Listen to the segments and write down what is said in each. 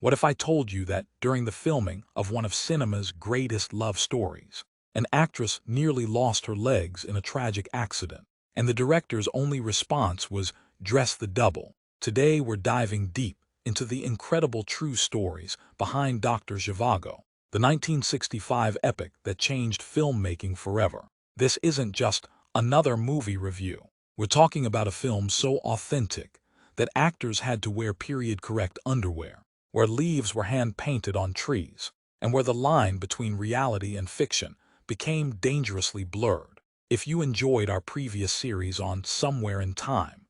What if I told you that during the filming of one of cinema's greatest love stories, an actress nearly lost her legs in a tragic accident, and the director's only response was, "Dress the double"? Today we're diving deep into the incredible true stories behind Doctor Zhivago, the 1965 epic that changed filmmaking forever. This isn't just another movie review. We're talking about a film so authentic that actors had to wear period-correct underwear, where leaves were hand-painted on trees, and where the line between reality and fiction became dangerously blurred. If you enjoyed our previous series on Somewhere in Time,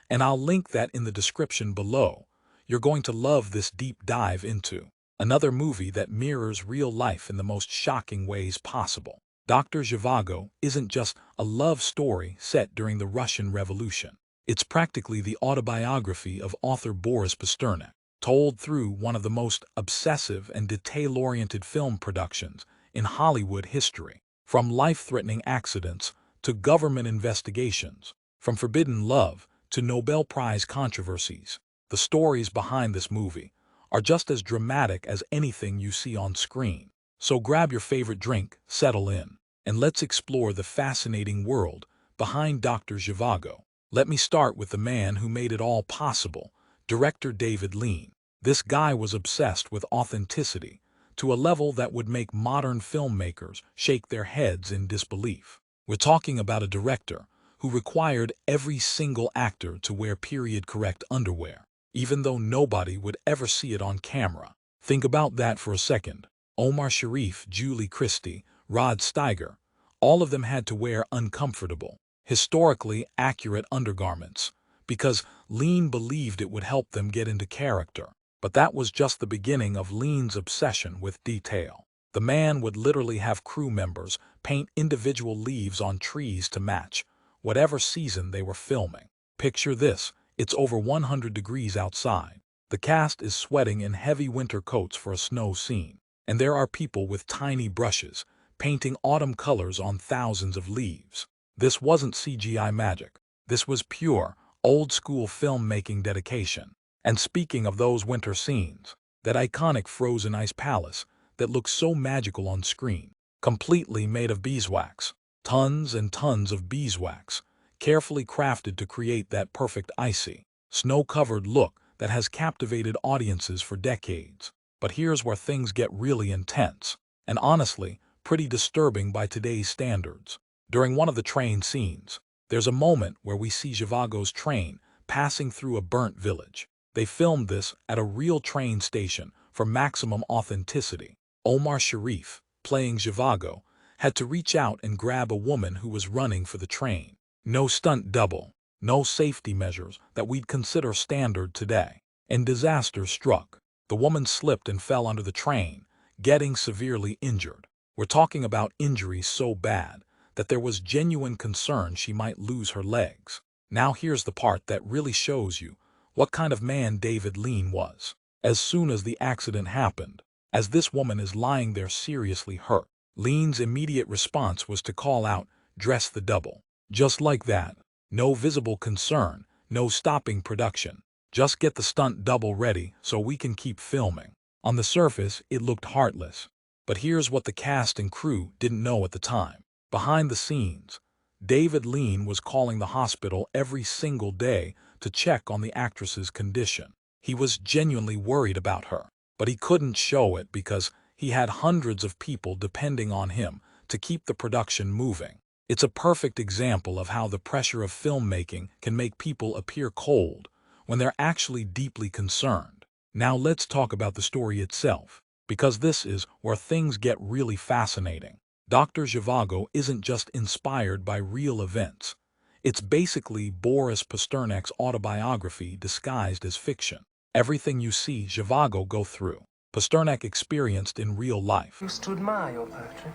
and I'll link that in the description below, you're going to love this deep dive into another movie that mirrors real life in the most shocking ways possible. Doctor Zhivago isn't just a love story set during the Russian Revolution. It's practically the autobiography of author Boris Pasternak, told through one of the most obsessive and detail-oriented film productions in Hollywood history. From life-threatening accidents to government investigations, from forbidden love to Nobel Prize controversies, the stories behind this movie are just as dramatic as anything you see on screen. So grab your favorite drink, settle in, and let's explore the fascinating world behind Dr. Zhivago. Let me start with the man who made it all possible, director David Lean. This guy was obsessed with authenticity to a level that would make modern filmmakers shake their heads in disbelief. We're talking about a director who required every single actor to wear period-correct underwear, even though nobody would ever see it on camera. Think about that for a second. Omar Sharif, Julie Christie, Rod Steiger, all of them had to wear uncomfortable, historically accurate undergarments because Lean believed it would help them get into character. But that was just the beginning of Lean's obsession with detail. The man would literally have crew members paint individual leaves on trees to match whatever season they were filming. Picture this, it's over 100 degrees outside. The cast is sweating in heavy winter coats for a snow scene, and there are people with tiny brushes painting autumn colors on thousands of leaves. This wasn't CGI magic. This was pure, old-school filmmaking dedication. And speaking of those winter scenes, that iconic frozen ice palace that looks so magical on screen, completely made of beeswax, tons and tons of beeswax, carefully crafted to create that perfect icy, snow-covered look that has captivated audiences for decades. But here's where things get really intense, and honestly, pretty disturbing by today's standards. During one of the train scenes, there's a moment where we see Zhivago's train passing through a burnt village. They filmed this at a real train station for maximum authenticity. Omar Sharif, playing Zhivago, had to reach out and grab a woman who was running for the train. No stunt double, no safety measures that we'd consider standard today. And disaster struck. The woman slipped and fell under the train, getting severely injured. We're talking about injuries so bad that there was genuine concern she might lose her legs. Now here's the part that really shows you what kind of man David Lean was. As soon as the accident happened, as this woman is lying there seriously hurt, Lean's immediate response was to call out, "Dress the double." Just like that. No visible concern, no stopping production. Just get the stunt double ready so we can keep filming. On the surface, it looked heartless. But here's what the cast and crew didn't know at the time. Behind the scenes, David Lean was calling the hospital every single day to check on the actress's condition. He was genuinely worried about her, but he couldn't show it because he had hundreds of people depending on him to keep the production moving. It's a perfect example of how the pressure of filmmaking can make people appear cold when they're actually deeply concerned. Now let's talk about the story itself, because this is where things get really fascinating. Dr. Zhivago isn't just inspired by real events. It's basically Boris Pasternak's autobiography disguised as fiction. Everything you see Zhivago go through, Pasternak experienced in real life. I used to admire your poetry.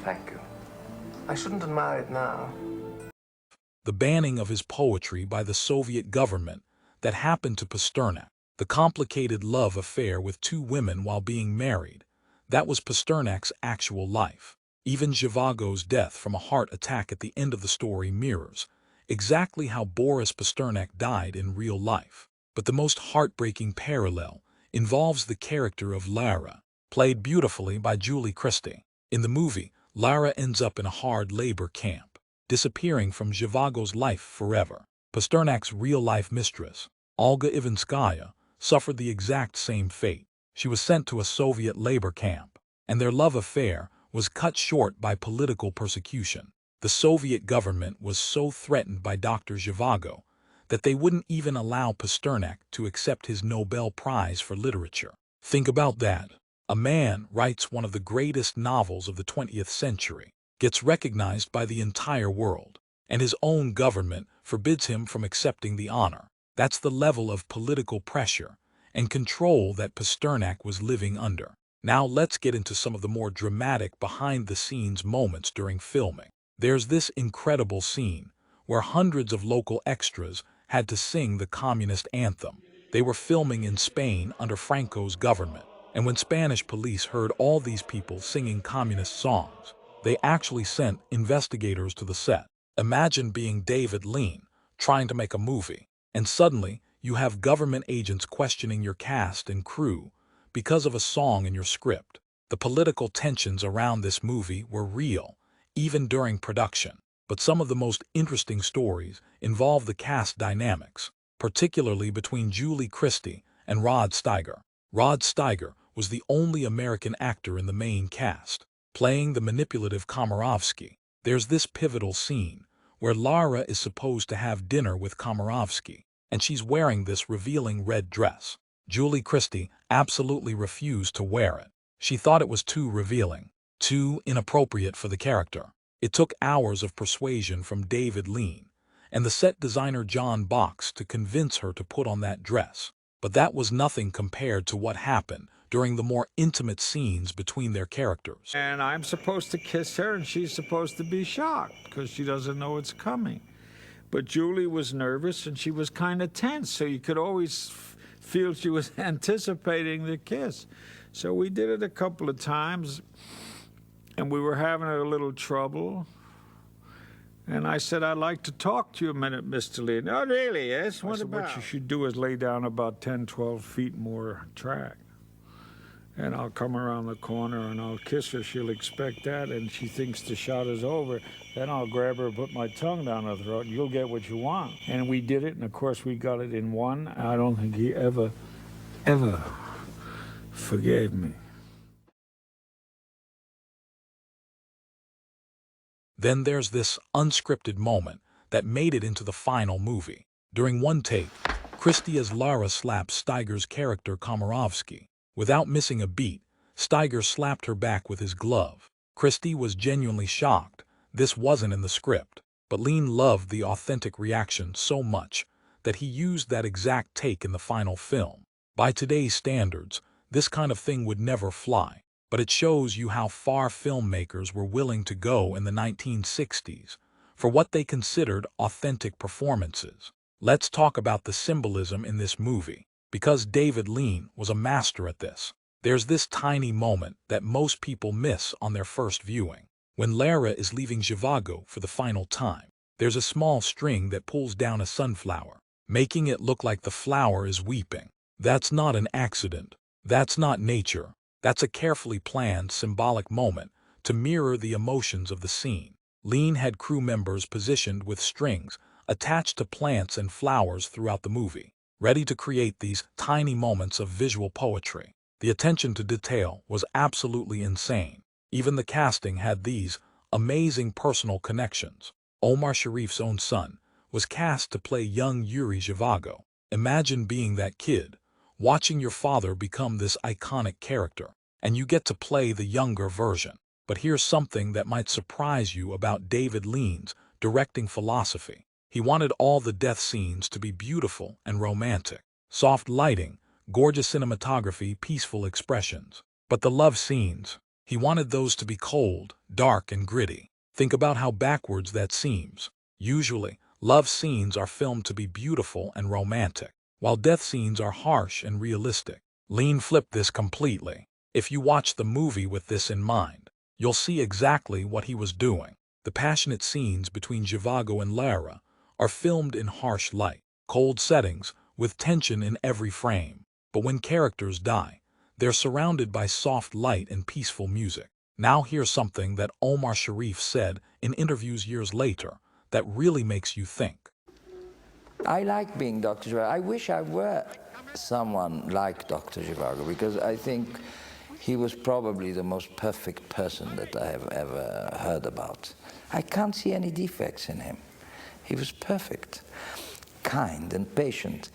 Thank you. I shouldn't admire it now. The banning of his poetry by the Soviet government that happened to Pasternak, the complicated love affair with two women while being married, that was Pasternak's actual life. Even Zhivago's death from a heart attack at the end of the story mirrors exactly how Boris Pasternak died in real life. But the most heartbreaking parallel involves the character of Lara, played beautifully by Julie Christie. In the movie, Lara ends up in a hard labor camp, disappearing from Zhivago's life forever. Pasternak's real-life mistress, Olga Ivanskaya, suffered the exact same fate. She was sent to a Soviet labor camp, and their love affair was cut short by political persecution. The Soviet government was so threatened by Doctor Zhivago that they wouldn't even allow Pasternak to accept his Nobel Prize for Literature. Think about that. A man writes one of the greatest novels of the 20th century, gets recognized by the entire world, and his own government forbids him from accepting the honor. That's the level of political pressure and control that Pasternak was living under. Now let's get into some of the more dramatic behind-the-scenes moments during filming. There's this incredible scene where hundreds of local extras had to sing the communist anthem. They were filming in Spain under Franco's government, and when Spanish police heard all these people singing communist songs, they actually sent investigators to the set. Imagine being David Lean, trying to make a movie, and suddenly you have government agents questioning your cast and crew because of a song in your script. The political tensions around this movie were real, even during production. But some of the most interesting stories involve the cast dynamics, particularly between Julie Christie and Rod Steiger. Rod Steiger was the only American actor in the main cast, playing the manipulative Komarovsky. There's this pivotal scene where Lara is supposed to have dinner with Komarovsky, and she's wearing this revealing red dress. Julie Christie absolutely refused to wear it. She thought it was too revealing, too inappropriate for the character. It took hours of persuasion from David Lean and the set designer John Box to convince her to put on that dress. But that was nothing compared to what happened during the more intimate scenes between their characters. And I'm supposed to kiss her, and she's supposed to be shocked because she doesn't know it's coming. But Julie was nervous, and she was kind of tense, so you could always feel she was anticipating the kiss. So we did it a couple of times, and we were having a little trouble. And I said, I'd like to talk to you a minute, Mr. Lee. No, really, yes? What you should do is lay down about 10, 12 feet more track. And I'll come around the corner and I'll kiss her. She'll expect that, and she thinks the shot is over. Then I'll grab her and put my tongue down her throat, and you'll get what you want. And we did it, and of course we got it in one. I don't think he ever forgave me. Then there's this unscripted moment that made it into the final movie. During one take, Christie as Lara slaps Steiger's character Komarovsky. Without missing a beat, Steiger slapped her back with his glove. Christie was genuinely shocked. This wasn't in the script, but Lean loved the authentic reaction so much that he used that exact take in the final film. By today's standards, this kind of thing would never fly, but it shows you how far filmmakers were willing to go in the 1960s for what they considered authentic performances. Let's talk about the symbolism in this movie, because David Lean was a master at this. There's this tiny moment that most people miss on their first viewing. When Lara is leaving Zhivago for the final time, there's a small string that pulls down a sunflower, making it look like the flower is weeping. That's not an accident. That's not nature. That's a carefully planned symbolic moment to mirror the emotions of the scene. Lean had crew members positioned with strings attached to plants and flowers throughout the movie, ready to create these tiny moments of visual poetry. The attention to detail was absolutely insane. Even the casting had these amazing personal connections. Omar Sharif's own son was cast to play young Yuri Zhivago. Imagine being that kid, watching your father become this iconic character, and you get to play the younger version. But here's something that might surprise you about David Lean's directing philosophy. He wanted all the death scenes to be beautiful and romantic. Soft lighting, gorgeous cinematography, peaceful expressions. But the love scenes, he wanted those to be cold, dark, and gritty. Think about how backwards that seems. Usually, love scenes are filmed to be beautiful and romantic, while death scenes are harsh and realistic. Lean flipped this completely. If you watch the movie with this in mind, you'll see exactly what he was doing. The passionate scenes between Zhivago and Lara are filmed in harsh light, cold settings, with tension in every frame. But when characters die, they're surrounded by soft light and peaceful music. Now here's something that Omar Sharif said in interviews years later that really makes you think. I like being Dr. Zhivago. I wish I were someone like Dr. Zhivago, because I think he was probably the most perfect person that I have ever heard about. I can't see any defects in him. He was perfect, kind and patient.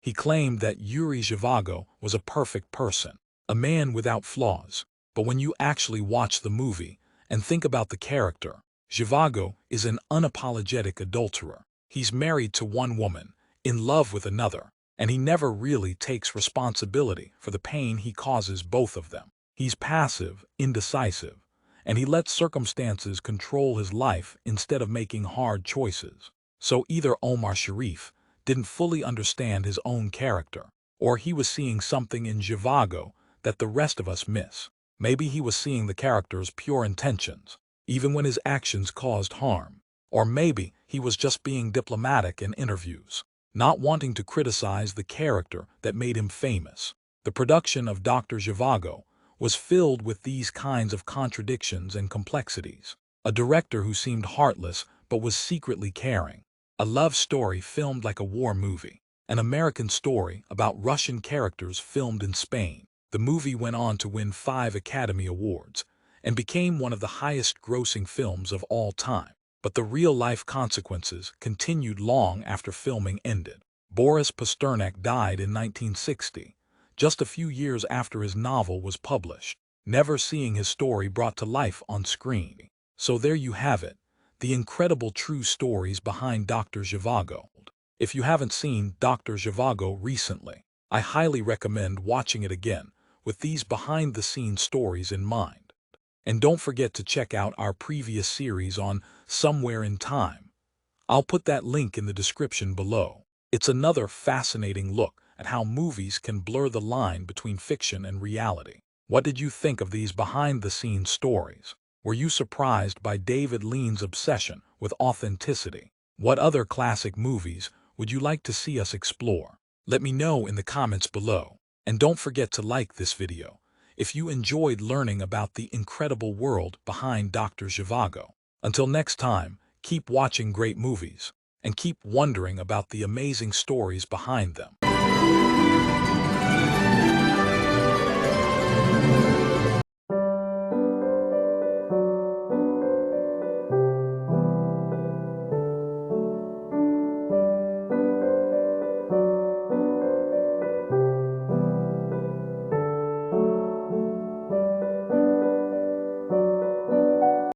He claimed that Yuri Zhivago was a perfect person, a man without flaws. But when you actually watch the movie and think about the character, Zhivago is an unapologetic adulterer. He's married to one woman, in love with another, and he never really takes responsibility for the pain he causes both of them. He's passive, indecisive, and he lets circumstances control his life instead of making hard choices. So either Omar Sharif didn't fully understand his own character, or he was seeing something in Zhivago that the rest of us miss. Maybe he was seeing the character's pure intentions, even when his actions caused harm. Or maybe he was just being diplomatic in interviews, not wanting to criticize the character that made him famous. The production of Doctor Zhivago was filled with these kinds of contradictions and complexities. A director who seemed heartless but was secretly caring. A love story filmed like a war movie. An American story about Russian characters filmed in Spain. The movie went on to win 5 Academy Awards and became one of the highest-grossing films of all time. But the real-life consequences continued long after filming ended. Boris Pasternak died in 1960, just a few years after his novel was published, never seeing his story brought to life on screen. So there you have it, the incredible true stories behind Doctor Zhivago. If you haven't seen Doctor Zhivago recently, I highly recommend watching it again with these behind-the-scenes stories in mind. And don't forget to check out our previous series on Somewhere in Time. I'll put that link in the description below. It's another fascinating look at how movies can blur the line between fiction and reality. What did you think of these behind-the-scenes stories? Were you surprised by David Lean's obsession with authenticity? What other classic movies would you like to see us explore? Let me know in the comments below. And don't forget to like this video if you enjoyed learning about the incredible world behind Doctor Zhivago. Until next time, keep watching great movies and keep wondering about the amazing stories behind them.